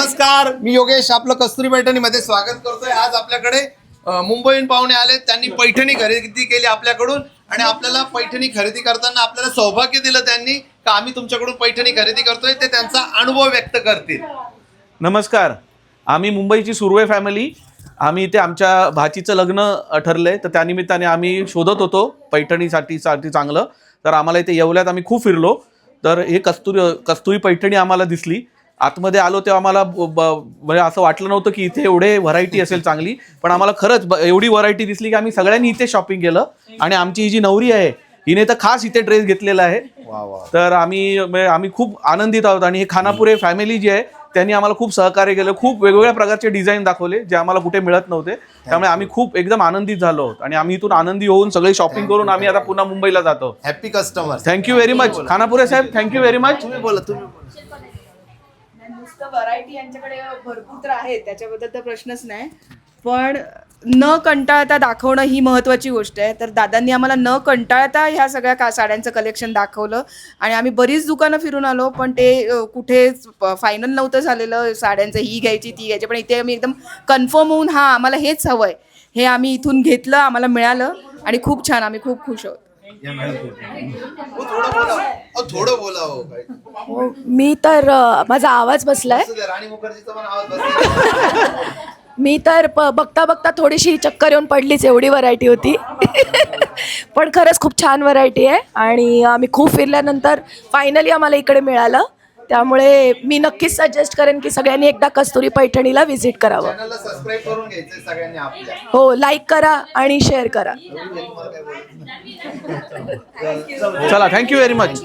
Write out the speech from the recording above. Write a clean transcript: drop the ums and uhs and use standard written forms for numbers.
नमस्कार, मी योगेश आपलं कस्तुरी पैठणीमध्ये स्वागत करतोय। आज आपल्याकडे मुंबईहून पाहुणे आले, त्यांनी पैठणी खरेदी केली आपल्याकडून आणि आपल्याला पैठणी खरेदी करताना आपल्याला सौभाग्य दिलं त्यांनी का आम्ही तुमच्याकडून पैठणी खरेदी करतोय, ते त्यांचा अनुभव व्यक्त करतील। नमस्कार, आम्ही मुंबईची सुर्वे फॅमिली। आम्ही इथे आमच्या भाचीचं लग्न ठरलंय, तर त्यानिमित्ताने आम्ही शोधत होतो पैठणीसाठी चांगलं। तर आम्हाला इथे येवल्यात आम्ही खूप फिरलो, तर हे कस्तुरी पैठणी आम्हाला दिसली। आतमध्ये आलो तेव्हा आम्हाला म्हणजे असं वाटलं नव्हतं की इथे एवढे व्हरायटी असेल चांगली, पण आम्हाला खरंच एवढी व्हरायटी दिसली की आम्ही सगळ्यांनी इथे शॉपिंग केलं। आणि आमची ही जी नवरी आहे हिने तर खास इथे ड्रेस घेतलेला आहे। तर आम्ही खूप आनंदित आहोत। आणि हे खानापुरे फॅमिली जी आहे त्यांनी आम्हाला खूप सहकार्य केलं, खूप वेगवेगळ्या प्रकारचे डिझाईन दाखवले जे आम्हाला कुठे मिळत नव्हते। त्यामुळे आम्ही खूप एकदम आनंदित झालो आहोत आणि आम्ही इथून आनंदी होऊन सगळे शॉपिंग करून आम्ही आता पुन्हा मुंबईला जातो। Happy customer, thank you very much Khanapure साहेब, थँक्यू व्हेरी मच। तुम्ही बोला। नुसतं व्हरायटी यांच्याकडे भरपूर तर आहे, त्याच्याबद्दल तर प्रश्नच नाही, पण न कंटाळता दाखवणं ही महत्त्वाची गोष्ट आहे। तर दादांनी आम्हाला न कंटाळता ह्या सगळ्या साड्यांचं कलेक्शन दाखवलं आणि आम्ही बरीच दुकानं फिरून आलो, पण ते कुठे फायनल नव्हतं झालेलं साड्यांचं, ही घ्यायची ती घ्यायची, पण इथे आम्ही एकदम कन्फर्म होऊन हां आम्हाला हेच हवं आहे हे आम्ही इथून घेतलं, आम्हाला मिळालं आणि खूप छान, आम्ही खूप खुश आहोत। थोडं बोला हो, मी तर माझा आवाज बसलाय। राणी मुखर्जीचा पण आवाज बसला। मी तर बघता बघता थोडीशी चक्कर येऊन पडलीच, एवढी व्हरायटी होती। पण खरंच खूप छान व्हरायटी आहे आणि आम्ही खूप फिरल्यानंतर फायनली आम्हाला इकडे मिळालं। त्यामुळे मी नक्कीच सजेस्ट करेन की सगळ्यांनी एकदा कस्तुरी पैठणीला व्हिजिट करावं। चॅनलला सबस्क्राइब करून घ्यायचं सगळ्यांनी आपल्या। हो, लाईक करा आणि शेअर करा। चला, थँक्यू व्हेरी मच।